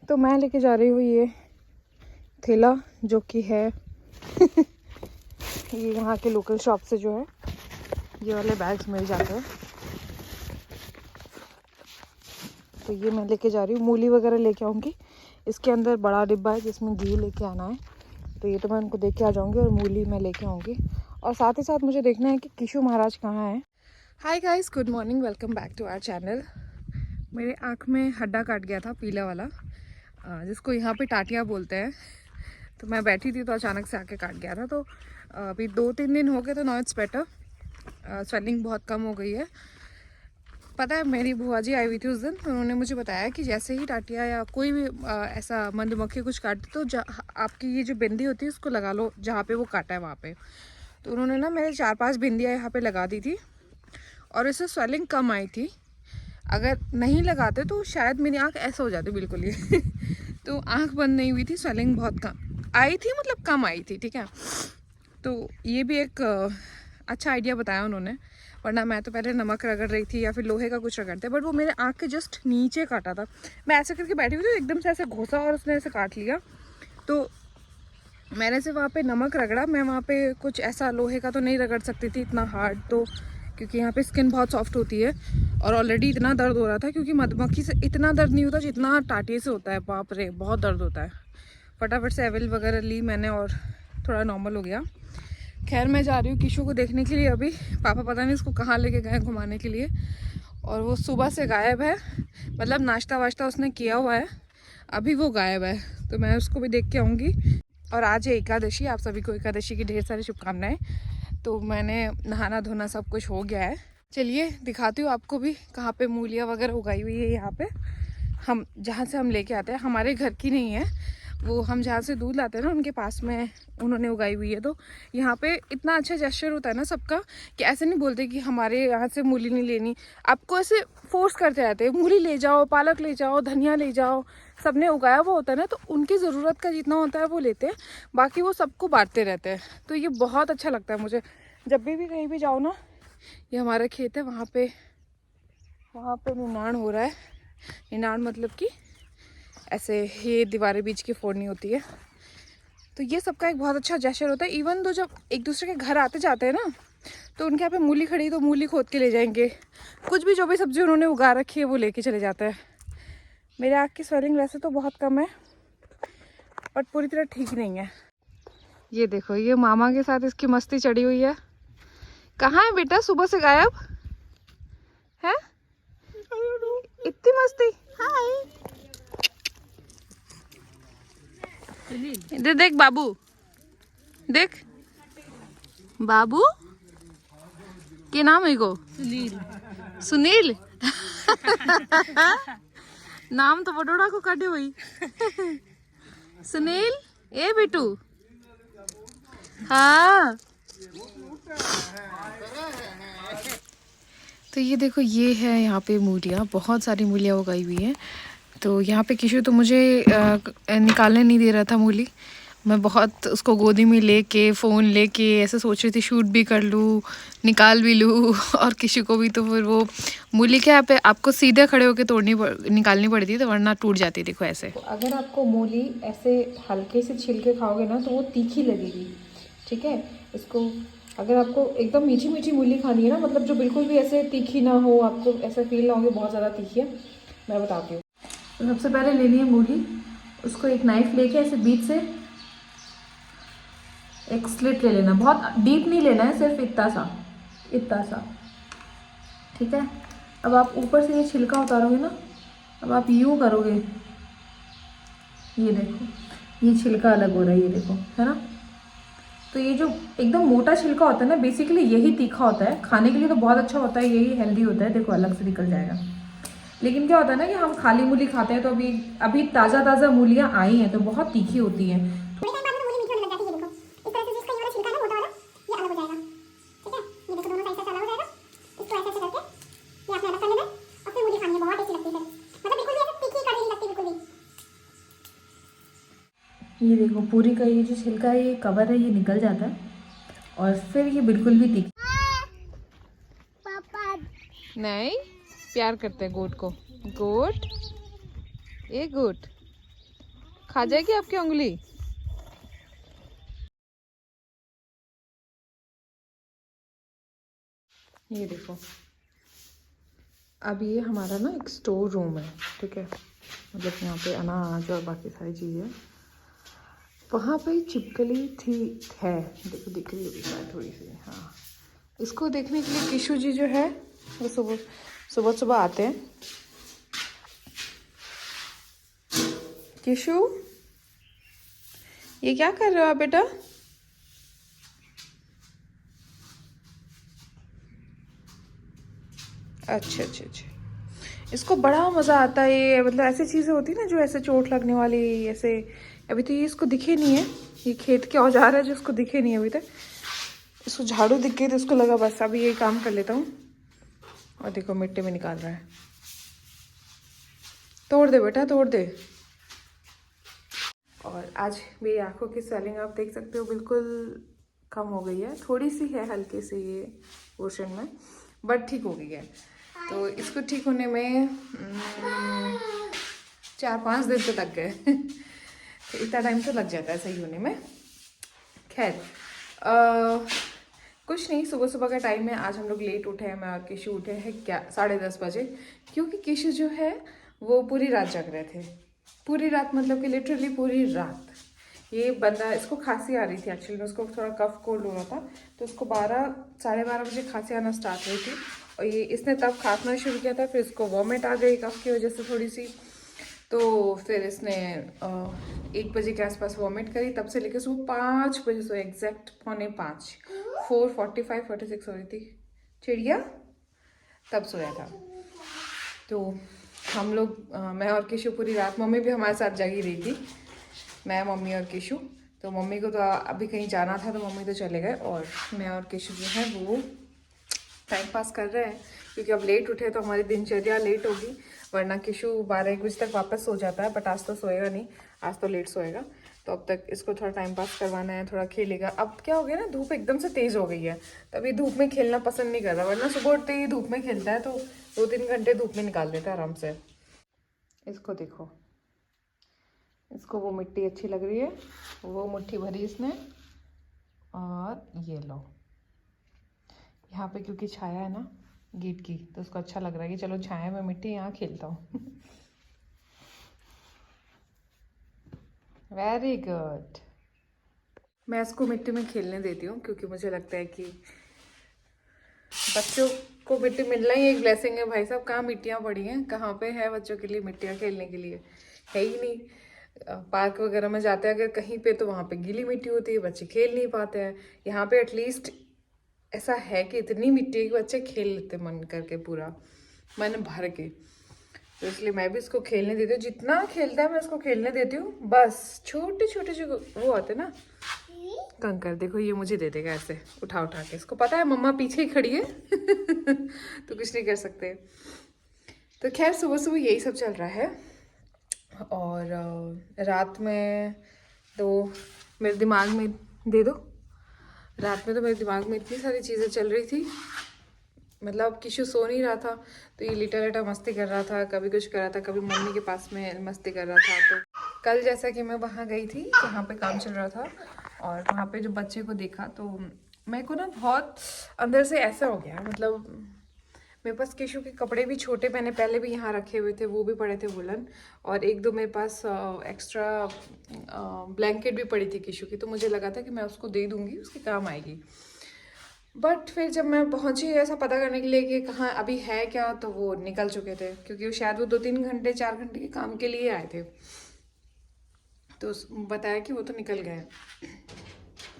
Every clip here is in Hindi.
तो मैं लेके जा रही हूँ ये थैला जो कि है ये यहाँ के लोकल शॉप से जो है ये वाले बैग्स मिल जाते हैं। तो ये मैं लेके जा रही हूँ। मूली वगैरह लेके आऊँगी। इसके अंदर बड़ा डिब्बा है जिसमें घी लेके आना है, तो ये तो मैं उनको देख के आ जाऊँगी। और मूली मैं लेके आऊँगी और साथ ही साथ मुझे देखना है कि किशु महाराज कहाँ है। Hi guys, good morning, welcome back to our channel. मेरे आँख में हड्डा काट गया था पीला वाला, जिसको यहाँ पे टाटियाँ बोलते हैं। तो मैं बैठी थी तो अचानक से आके काट गया था। तो अभी 2-3 दिन हो गए, तो नाउ इट्स बेटर। स्वेलिंग बहुत कम हो गई है। पता है, मेरी बुआ जी आई हुई थी उस दिन, तो उन्होंने मुझे बताया कि जैसे ही टाटिया या कोई भी ऐसा मधुमक्खी कुछ काटती तो आपकी ये जो बिंदी होती है उसको लगा लो जहाँ पे वो काटा है वहाँ पे। तो उन्होंने ना मेरे 4-5 बिंदियाँ यहाँ पे लगा दी थी और इससे स्वेलिंग कम आई थी। अगर नहीं लगाते तो शायद मेरी आँख ऐसा हो जाती बिल्कुल ही तो आँख बंद नहीं हुई थी, स्वेलिंग बहुत कम आई थी, मतलब कम आई थी, ठीक है। तो ये भी एक अच्छा आइडिया बताया उन्होंने, वरना मैं तो पहले नमक रगड़ रही थी या फिर लोहे का कुछ रगड़ते, बट वो मेरे आँख के जस्ट नीचे काटा था। मैं ऐसे करके बैठी हुई थी, एकदम से ऐसे घुसा और उसने ऐसे काट लिया। तो मैंने से वहाँ पे नमक रगड़ा। मैं वहाँ पे कुछ ऐसा लोहे का तो नहीं रगड़ सकती थी इतना हार्ड, तो क्योंकि यहाँ पे स्किन बहुत सॉफ्ट होती है और ऑलरेडी इतना दर्द हो रहा था, क्योंकि मधुमक्खी से इतना दर्द नहीं होता जितना टाटिए से होता है। बाप रे, बहुत दर्द होता है। फटाफट से एविल वगैरह ली मैंने और थोड़ा नॉर्मल हो गया। खैर, मैं जा रही हूँ किशु को देखने के लिए। अभी पापा पता नहीं इसको कहाँ लेके गए घुमाने के लिए, और वो सुबह से गायब है। मतलब नाश्ता वाश्ता उसने किया हुआ है, अभी वो गायब है। तो मैं उसको भी देख के आऊँगी। और आज है एकादशी, आप सभी को एकादशी की ढेर सारी शुभकामनाएं। तो मैंने नहाना धोना सब कुछ हो गया है। चलिए दिखाती हूँ आपको भी कहाँ पे मूलियाँ वगैरह उगाई हुई है। यहाँ पे हम जहाँ से हम लेके आते हैं, हमारे घर की नहीं है वो, हम जहाँ से दूध लाते हैं ना उनके पास में उन्होंने उगाई हुई है। तो यहाँ पे इतना अच्छा जेस्चर होता है ना सबका, कि ऐसे नहीं बोलते कि हमारे यहाँ से मूली नहीं लेनी, आपको ऐसे फोर्स करते रहते हैं, मूली ले जाओ, पालक ले जाओ, धनिया ले जाओ। सबने उगाया हुआ होता है ना, तो उनकी ज़रूरत का जितना होता है वो लेते हैं, बाकी वो सबको बांटते रहते हैं। तो ये बहुत अच्छा लगता है मुझे। जब भी कहीं भी जाओ ना, ये हमारा खेत है, वहाँ पे निर्माण हो रहा है। निर्माण मतलब कि ऐसे ये दीवारें बीच की फोड़नी होती है। तो ये सबका एक बहुत अच्छा जेस्चर होता है। इवन तो जब एक दूसरे के घर आते जाते हैं ना, तो उनके यहाँ पे मूली खड़ी तो मूली खोद के ले जाएंगे। कुछ भी जो भी सब्जी उन्होंने उगा रखी है वो लेके चले जाते हैं। मेरे आँख की स्वेलिंग वैसे तो बहुत कम है, बट पूरी तरह ठीक नहीं है। ये देखो, ये मामा के साथ इसकी मस्ती चढ़ी हुई है। कहाँ है बेटा, सुबह से गायब है? इतनी मस्ती। इधर देख बाबू, देख बाबू, क्या नाम है को? सुनील नाम तो बडोड़ा को काटे हुई सुनील, ए बेटू। हाँ, तो ये देखो, ये है यहाँ पे मूलियाँ, बहुत सारी मूलियाँ उगाई हुई हैं। तो यहाँ पे किशु तो मुझे निकालने नहीं दे रहा था मूली। मैं बहुत उसको गोदी में लेके फ़ोन लेके ऐसे सोच रही थी शूट भी कर लूँ, निकाल भी लूँ और किशु को भी। तो फिर वो मूली क्या पे आपको सीधे खड़े होकर निकालनी पड़ती है, तो वरना टूट जाती है। देखो ऐसे। तो अगर आपको मूली ऐसे हल्के से छिलके खाओगे ना, तो वो तीखी लगेगी, ठीक है। इसको अगर आपको एकदम मीठी मीठी मूली खानी है ना, मतलब जो बिल्कुल भी ऐसे तीखी ना हो, आपको ऐसा फील ना हो कि बहुत ज़्यादा तीखी है, मैं बताती हूँ। तो सबसे पहले लेनी है मूली, उसको एक नाइफ लेके ऐसे बीच से एक स्लिट ले लेना। बहुत डीप नहीं लेना है, सिर्फ इतना सा, ठीक है। अब आप ऊपर से ये छिलका उतारोगे ना, अब आप यूँ करोगे, ये देखो, ये छिलका अलग हो रहा है, ये देखो, है ना। तो ये जो एकदम मोटा छिलका होता है ना, बेसिकली यही तीखा होता है। खाने के लिए तो बहुत अच्छा होता है, यही हेल्दी होता है। देखो अलग से निकल जाएगा। लेकिन क्या होता है ना कि हम खाली मूली खाते हैं, तो अभी ताज़ा मूलियाँ आई हैं तो बहुत तीखी होती हैं। ये देखो, पूरी का ये जो छिलका है, ये कवर है, ये निकल जाता है और फिर ये बिल्कुल भी तीखी नहीं। प्यार करते हैं गोट को। गोट, ये गोट, खा जाएगी आपकी उंगली? ये देखो, अब ये हमारा ना एक स्टोर रूम है, ठीक है, मतलब यहाँ पे अनाज और बाकी सारी चीज़ें। वहाँ पे छिपकली थी, है, देखो दिख रही होगी शायद थोड़ी सी। हाँ, इसको देखने के लिए किशु जी जो है वो सुबह सुबह सुबह आते हैं। किशु, ये क्या कर रहे हो आप बेटा? अच्छा अच्छा अच्छा, इसको बड़ा मज़ा आता है ये, मतलब ऐसी चीज़ें होती है ना जो ऐसे चोट लगने वाली, ऐसे। अभी तो ये इसको दिखे नहीं है, ये खेत के औजार है जो इसको दिखे नहीं है अभी तक। इसको झाड़ू दिख गई तो इसको लगा बस अभी यही काम कर लेता हूँ। और देखो मिट्टी में निकाल रहा है। तोड़ दे बेटा, तोड़ दे। और आज मेरी आंखों की स्वेलिंग आप देख सकते हो बिल्कुल कम हो गई है, थोड़ी सी है हल्की सी ये पोर्शन में, बट ठीक हो गई है। तो इसको ठीक होने में 4-5 दिन तो लग गए। तो इतना टाइम तो लग जाता है सही होने में। खैर कुछ नहीं, सुबह सुबह का टाइम है, आज हम लोग लेट उठे हैं, मैं और किशु उठे हैं क्या 10:30 बजे, क्योंकि किशु जो है वो पूरी रात जग रहे थे। पूरी रात मतलब कि लिटरली पूरी रात। ये बंदा, इसको खांसी आ रही थी एक्चुअली में, उसको थोड़ा कफ कोल्ड हो रहा था, तो उसको 12-12:30 बजे खांसी आना स्टार्ट हुई थी। और ये इसने तब खांसना शुरू किया था, फिर इसको वॉमिट आ गई कफ की वजह से थोड़ी सी। तो फिर इसने 1 बजे के आसपास वॉमिट करी, तब से लेकर सुबह 5 बजे सो एग्जैक्ट 4:45, 4:45-46 हो रही थी चिड़िया, तब सोया था। तो हम लोग मैं और किशु पूरी रात, मम्मी भी हमारे साथ जगी रही थी, मैं, मम्मी और किशु। तो मम्मी को तो अभी कहीं जाना था तो मम्मी तो चले गए, और मैं और किशु जो है वो टाइम पास कर रहे हैं, क्योंकि अब लेट उठे तो हमारी दिनचर्या लेट होगी। वरना किशु 12-1 बजे तक वापस सो जाता है, बट आज तो सोएगा नहीं, आज तो लेट सोएगा। तो अब तक इसको थोड़ा टाइम पास करवाना है, थोड़ा खेलेगा। अब क्या हो गया ना, धूप एकदम से तेज़ हो गई है, तभी धूप में खेलना पसंद नहीं कर रहा, वरना सुबह उठते ही धूप में खेलता है, तो 2-3 घंटे धूप में निकाल देता है आराम से। इसको देखो, इसको वो मिट्टी अच्छी लग रही है, वो मुट्ठी भरी इसने, और ये लो यहाँ पे क्योंकि छाया है ना गेट की, तो उसको अच्छा लग रहा है कि चलो छाया में मिट्टी, यहाँ खेलता हूँ। Very good. मैं इसको मिट्टी में खेलने देती हूँ, क्योंकि मुझे लगता है कि बच्चों को मिट्टी मिलना ही एक ब्लेसिंग है भाई साहब। कहाँ मिट्टियाँ पड़ी हैं, कहाँ पे है बच्चों के लिए मिट्टियाँ खेलने के लिए, है ही नहीं। पार्क वगैरह में जाते हैं अगर कहीं पे, तो वहाँ पे गीली मिट्टी होती है, बच्चे खेल नहीं पाते हैं। यहाँ पे एटलीस्ट ऐसा है कि इतनी मिट्टी है कि बच्चे खेल लेते मन करके, पूरा मन भर के। तो इसलिए मैं भी इसको खेलने देती हूँ, जितना खेलता है मैं इसको खेलने देती हूँ। बस छोटे छोटे जो वो होते ना कंकर, देखो ये मुझे दे देगा ऐसे उठा उठा के, इसको पता है मम्मा पीछे ही खड़ी है। तो कुछ नहीं कर सकते। तो खैर सुबह सुबह यही सब चल रहा है। और रात में तो मेरे दिमाग में दे दो, रात में तो मेरे दिमाग में इतनी सारी चीज़ें चल रही थी, मतलब किशु सो नहीं रहा था, तो ये लिटा लिटा मस्ती कर रहा था, कभी कुछ कर रहा था, कभी मम्मी के पास में मस्ती कर रहा था। तो कल जैसा कि मैं वहाँ गई थी जहाँ पे काम चल रहा था, और वहाँ पे जो बच्चे को देखा, तो मेरे को ना बहुत अंदर से ऐसा हो गया, मतलब मेरे पास किशु के कपड़े भी छोटे मैंने पहले भी यहाँ रखे हुए थे, वो भी पड़े थे वुलन, और 1-2 मेरे पास एक्स्ट्रा ब्लैंकेट भी पड़ी थी किशु की, तो मुझे लगा था कि मैं उसको दे दूँगी, उसके काम आएगी। बट फिर जब मैं पहुंची ऐसा पता करने के लिए कि कहाँ अभी है क्या, तो वो निकल चुके थे, क्योंकि वो शायद वो 2-3 घंटे 4 घंटे के काम के लिए आए थे। तो बताया कि वो तो निकल गए।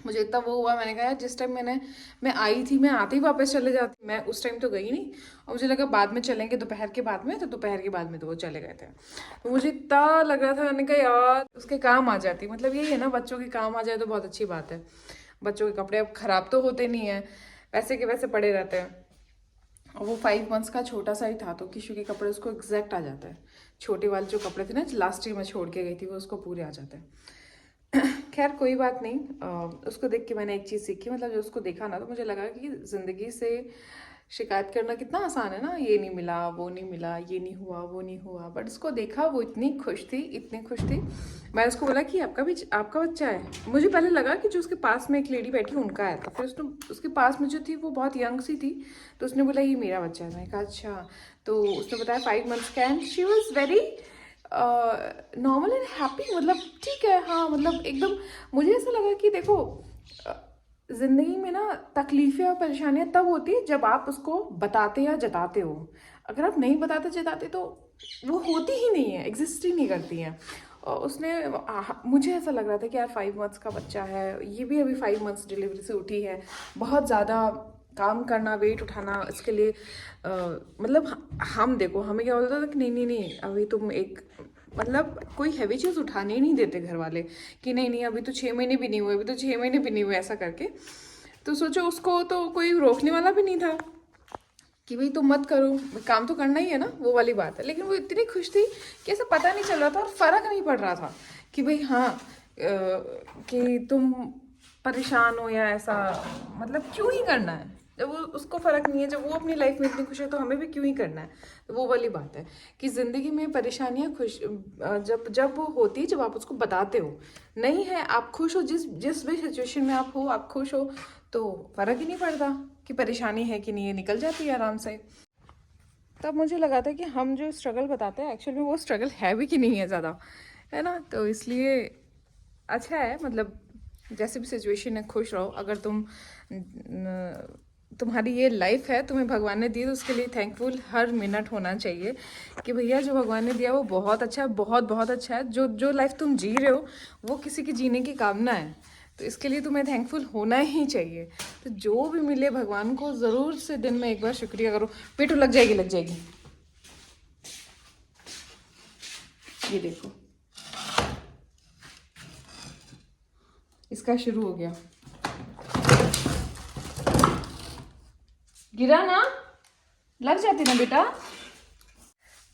मुझे इतना वो हुआ, मैंने कहा यार जिस टाइम मैं आई थी, मैं आते ही वापस चले जाती, मैं उस टाइम तो गई नहीं, और मुझे लगा बाद में चलेंगे दोपहर के बाद में, तो दोपहर के बाद में तो वो चले गए थे। तो मुझे इतना लग रहा था, मैंने कहा यार उसके काम आ जाती, मतलब यही है ना, बच्चों के काम आ जाए तो बहुत अच्छी बात है। बच्चों के कपड़े अब ख़राब तो होते नहीं हैं, वैसे के वैसे पड़े रहते हैं। और वो 5 मंथ्स का छोटा सा ही था, तो किशु के कपड़े उसको एग्जैक्ट आ जाता है। छोटे वाले जो कपड़े थे ना लास्ट ईयर में छोड़ के गई थी, वो उसको पूरे आ जाते हैं। खैर कोई बात नहीं। उसको देख के मैंने एक चीज़ सीखी, मतलब जो उसको देखा ना, तो मुझे लगा कि ज़िंदगी से शिकायत करना कितना आसान है ना, ये नहीं मिला, वो नहीं मिला, ये नहीं हुआ, वो नहीं हुआ। बट उसको देखा, वो इतनी खुश थी, इतनी खुश थी। मैं उसको बोला कि आपका बच्चा है। मुझे पहले लगा कि जो उसके पास में एक लेडी बैठी उनका है, तो फिर उसने उसके पास में जो थी वो बहुत यंग सी थी, तो उसने बोला ये मेरा बच्चा है। मैंने कहा अच्छा। तो उसने बताया 5 मंथ्स का, and she was very normal and happy. मतलब ठीक है, हाँ, मतलब एकदम मुझे ऐसा लगा कि देखो, ज़िंदगी में ना तकलीफ़ें और परेशानियाँ तब होती है जब आप उसको बताते या जताते हो। अगर आप नहीं बताते जताते तो वो होती ही नहीं है, एग्जिस्ट ही नहीं करती हैं। और उसने मुझे ऐसा लग रहा था कि यार 5 मंथ्स का बच्चा है, ये भी अभी 5 मंथ्स डिलीवरी से उठी है, बहुत ज़्यादा काम करना, वेट उठाना, इसके लिए मतलब हम देखो, हमें क्या बोलता था कि नहीं नहीं नहीं, अभी तुम एक मतलब कोई हैवी चीज़ उठाने ही नहीं देते घर वाले, कि नहीं नहीं अभी तो 6 महीने भी नहीं हुए, अभी तो 6 महीने भी नहीं हुए, ऐसा करके। तो सोचो, उसको तो कोई रोकने वाला भी नहीं था कि भाई तुम मत करो, काम तो करना ही है ना, वो वाली बात है। लेकिन वो इतनी खुश थी कि ऐसा पता नहीं चल रहा था और फ़र्क नहीं पड़ रहा था कि भाई हाँ कि तुम परेशान हो या ऐसा, मतलब क्यों ही करना है। जब वो उसको फ़र्क नहीं है, जब वो अपनी लाइफ में इतनी खुश है, तो हमें भी क्यों ही करना है। तो वो वाली बात है कि ज़िंदगी में परेशानियाँ जब जब वो होती है, जब आप उसको बताते हो। नहीं है, आप खुश हो, जिस जिस भी सिचुएशन में आप हो, आप खुश हो, तो फ़र्क ही नहीं पड़ता कि परेशानी है कि नहीं, है निकल जाती है आराम से। तब मुझे लगा था कि हम जो स्ट्रगल बताते हैं, एक्चुअल में वो स्ट्रगल है भी कि नहीं है ज़्यादा, है ना। तो इसलिए अच्छा है, मतलब जैसे भी सिचुएशन है, खुश रहो। अगर तुम्हारी ये लाइफ है, तुम्हें भगवान ने दी, तो उसके लिए थैंकफुल हर मिनट होना चाहिए कि भैया जो भगवान ने दिया वो बहुत अच्छा है, बहुत बहुत अच्छा है। जो जो लाइफ तुम जी रहे हो वो किसी की जीने की कामना है, तो इसके लिए तुम्हें थैंकफुल होना ही चाहिए। तो जो भी मिले भगवान को ज़रूर से दिन में एक बार शुक्रिया करो। पेटू लग जाएगी, लग जाएगी। ये देखो, इसका शुरू हो गया, गिरा ना, लग जाती ना बेटा।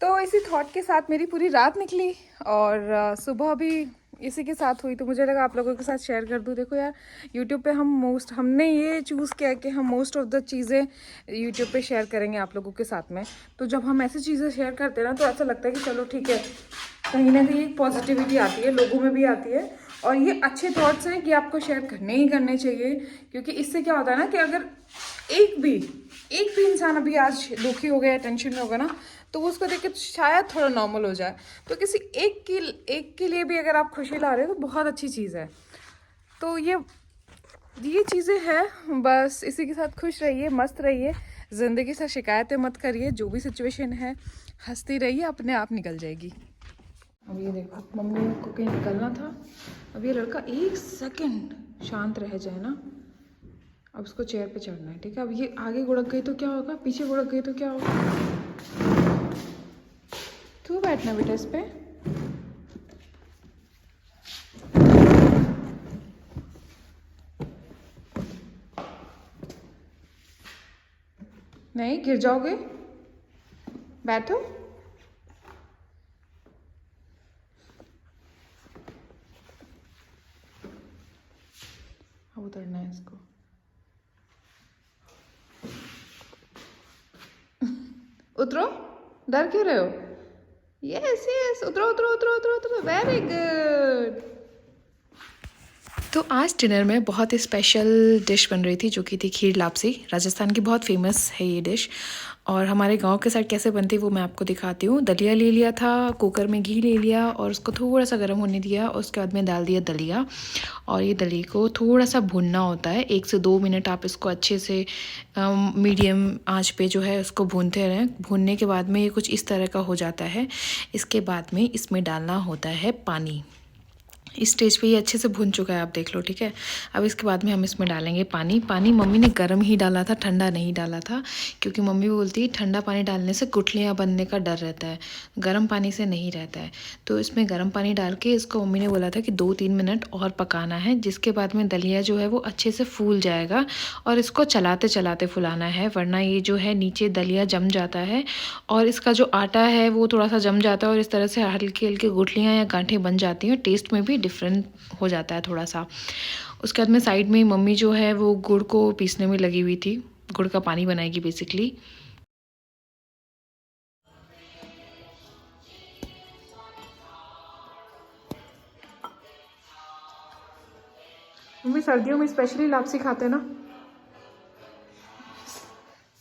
तो इसी थॉट के साथ मेरी पूरी रात निकली, और सुबह भी इसी के साथ हुई, तो मुझे लगा आप लोगों के साथ शेयर कर दूं। देखो यार, यूट्यूब पे हमने ये चूज़ किया कि हम मोस्ट ऑफ द चीज़ें यूट्यूब पे शेयर करेंगे आप लोगों के साथ में। तो जब हम ऐसी चीज़ें शेयर करते हैं ना, तो ऐसा लगता है कि चलो ठीक है, कहीं ना कहीं एक पॉजिटिविटी आती है, लोगों में भी आती है। और ये अच्छे थॉट्स हैं कि आपको शेयर करने ही करने चाहिए, क्योंकि इससे क्या होता है ना कि अगर एक भी इंसान अभी आज दुखी हो गया, टेंशन में होगा ना, तो वो उसको देख के शायद थोड़ा नॉर्मल हो जाए। तो किसी एक के लिए भी अगर आप खुशी ला रहे हो, तो बहुत अच्छी चीज़ है। तो ये चीज़ें हैं, बस इसी के साथ खुश रहिए, मस्त रहिए, ज़िंदगी से शिकायतें मत करिए। जो भी सिचुएशन है, हंसती रहिए, अपने आप निकल जाएगी। अब ये देखो, मम्मी को कहीं निकलना था। अब ये लड़का 1 सेकंड शांत रह जाए ना, अब उसको चेयर पे चढ़ना है, ठीक है। अब ये आगे गुड़क गई तो क्या होगा, पीछे गुड़क गई तो क्या होगा। तू बैठना बेटा इस पे। नहीं, गिर जाओगे, बैठो। अब उतरना है इसको। उतरो, डर क्यों रहे हो। यस यस, उतरो उतरो उतरो उतरो उतरो, वेरी गुड। तो आज डिनर में बहुत ही स्पेशल डिश बन रही थी, जो कि थी खीर लापसी। राजस्थान की बहुत फेमस है ये डिश, और हमारे गांव के साइड कैसे बनती है वो मैं आपको दिखाती हूँ। दलिया ले लिया था, कुकर में घी ले लिया और उसको थोड़ा सा गर्म होने दिया, और उसके बाद में डाल दिया दलिया। और ये दलिया को थोड़ा सा भुनना होता है, 1 से 2 मिनट आप इसको अच्छे से मीडियम आंच पे जो है उसको भूनते रहें। भूनने के बाद में ये कुछ इस तरह का हो जाता है। इसके बाद में इसमें डालना होता है पानी। इस स्टेज पे ये अच्छे से भुन चुका है, आप देख लो, ठीक है। अब इसके बाद में हम इसमें डालेंगे पानी। पानी मम्मी ने गर्म ही डाला था, ठंडा नहीं डाला था, क्योंकि मम्मी बोलती है ठंडा पानी डालने से गुठलियाँ बनने का डर रहता है, गर्म पानी से नहीं रहता है। तो इसमें गर्म पानी डाल के इसको मम्मी ने बोला था कि 2-3 मिनट और पकाना है, जिसके बाद में दलिया जो है वो अच्छे से फूल जाएगा, और इसको चलाते चलाते फुलाना है, वरना ये जो है नीचे दलिया जम जाता है और इसका जो आटा है वो थोड़ा सा जम जाता है, और इस तरह से हल्की हल्की गुठलियाँ या गांठें बन जाती हैं। टेस्ट में भी डिफरेंट हो जाता है थोड़ा सा। उसके बाद में साइड में मम्मी जो है वो गुड़ को पीसने में लगी हुई थी। गुड़ का पानी बनाएगी बेसिकली। मम्मी सर्दियों में स्पेशली लापसी खाते हैं ना?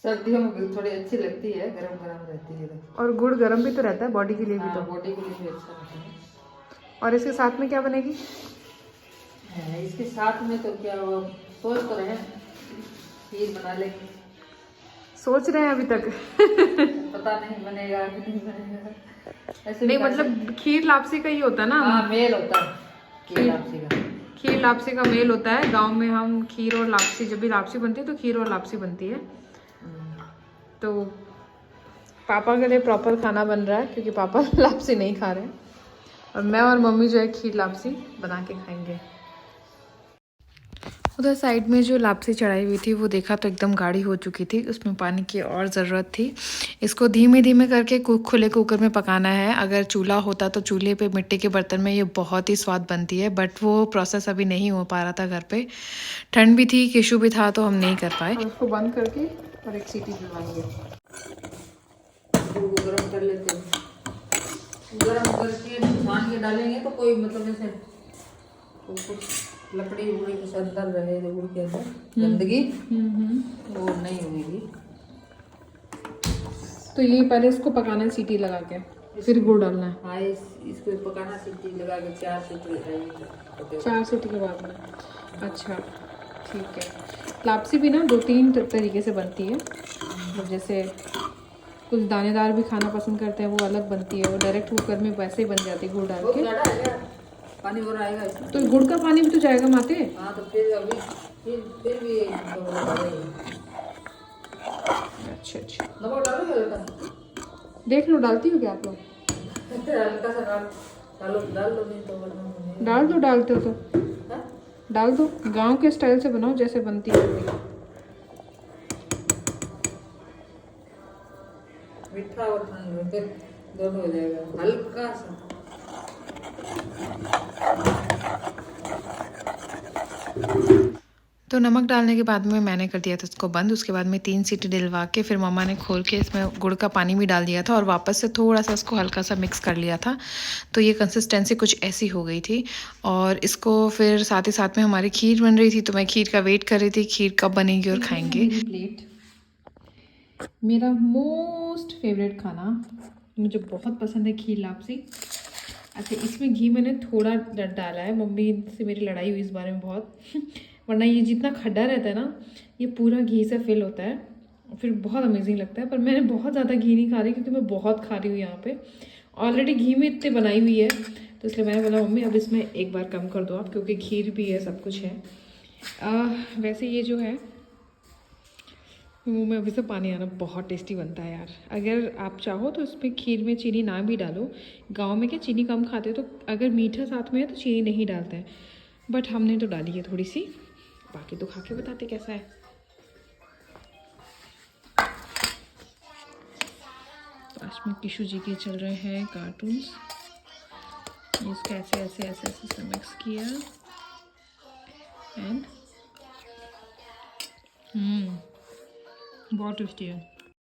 सर्दियों में थोड़ी अच्छी लगती है, गरम गरम रहती है। और गुड़ गरम भी तो रहता है बॉडी के लिए भी। तो बॉडी के लिए भी अच्छा रहता है। और इसके साथ में क्या बनेगी? इसके साथ में तो क्या वो सोच तो रहे खीर बना लेंगे। सोच रहे हैं अभी तक। पता नहीं बनेगा कि नहीं बनेगा। ऐसे नहीं मतलब खीर लापसी का ही होता है ना? हाँ, मेल होता है खीर लापसी का। खीर लापसी का मेल होता है। गांव में हम खीर और लापसी, जब भी लापसी बनती है तो खीर और लापसी बनती है। तो पापा के लिए प्रॉपर खाना बन रहा है क्योंकि पापा लापसी नहीं खा रहे हैं, और मैं और मम्मी जो है खीर लापसी बना के खाएंगे। उधर साइड में जो लापसी चढ़ाई हुई थी वो देखा तो एकदम गाढ़ी हो चुकी थी, उसमें पानी की और ज़रूरत थी। इसको धीमे धीमे करके खुले कुकर में पकाना है। अगर चूल्हा होता तो चूल्हे पे मिट्टी के बर्तन में ये बहुत ही स्वाद बनती है, बट वो प्रोसेस अभी नहीं हो पा रहा था घर पे। ठंड भी थी, केशु भी था, तो हम नहीं कर पाए। उसको बंद करके और एक सीटी दिलवाएंगे। गरम कर लेते हैं, गरम करके छान के डालेंगे तो कोई मतलब ऐसे तो कुछ लकड़ी उकड़ी कुछ अंदर रहे गुड़ के अंदर गंदगी वो नहीं होगी। तो ये पहले इसको पकाना है सीटी लगा के, फिर गुड़ डालना है। हाँ, इसको पकाना सीटी लगा के 4 सीटी लगाएंगे। 4 सीटी के बाद में? अच्छा ठीक है। लापसी भी ना 2-3 तरीके से बनती है। मतलब जैसे कुछ दानेदार भी खाना पसंद करते हैं, वो अलग बनती है। वो डायरेक्ट कुकर में वैसे ही बन जाती है गुड़ डाल के। पानी और आएगा इसमें। तो गुड़ का पानी भी तो जाएगा माते। हाँ, तो फिर अभी फिर भी अच्छा अच्छा, नमक डालोगे हल्का? देख लो, डालती हो क्या आप लोग? हल्का सा डाल लो नहीं तो डाल दो, डालते हो तो डाल दो। गांव के स्टाइल से बनाओ जैसे बनती है। मीठा और ठंडा दोनों हो जाएगा हल्का सा। तो नमक डालने के बाद में मैंने कर दिया था इसको बंद। उसके बाद में 3 सीटी दिलवा के फिर मम्मा ने खोल के इसमें गुड़ का पानी भी डाल दिया था और वापस से थोड़ा सा इसको हल्का सा मिक्स कर लिया था। तो ये कंसिस्टेंसी कुछ ऐसी हो गई थी। और इसको फिर साथ ही साथ में हमारी खीर बन रही थी, तो मैं खीर का वेट कर रही थी खीर कब बनेगी और खाएंगे। प्लेट मेरा मोस्ट फेवरेट खाना, मुझे बहुत पसंद है खीर लापसी। अच्छा, इसमें घी मैंने थोड़ा डाला है, मम्मी से मेरी लड़ाई हुई इस बारे में बहुत। वरना ये जितना खड्डा रहता है ना, ये पूरा घी से फिल होता है, फिर बहुत अमेजिंग लगता है। पर मैंने बहुत ज़्यादा घी नहीं खा रही क्योंकि मैं बहुत खा रही हूँ यहाँ पे। ऑलरेडी घी में इतनी बनाई हुई है, तो इसलिए मैंने बोला मम्मी अब इसमें एक बार कम कर दो आप, क्योंकि खीर भी है, सब कुछ है। वैसे ये जो है मुँह में अभी से पानी आना, बहुत टेस्टी बनता है यार। अगर आप चाहो तो इसमें खीर में चीनी ना भी डालो। गांव में क्या चीनी कम खाते हैं, तो अगर मीठा साथ में है तो चीनी नहीं डालते हैं, बट हमने तो डाली है थोड़ी सी। बाकी तो खा के बताते कैसा है। पास में किशु जी के चल रहे हैं कार्टून्स। इसको ऐसे ऐसे ऐसे ऐसे से मिक्स किया एंड बहुत टेस्टी है।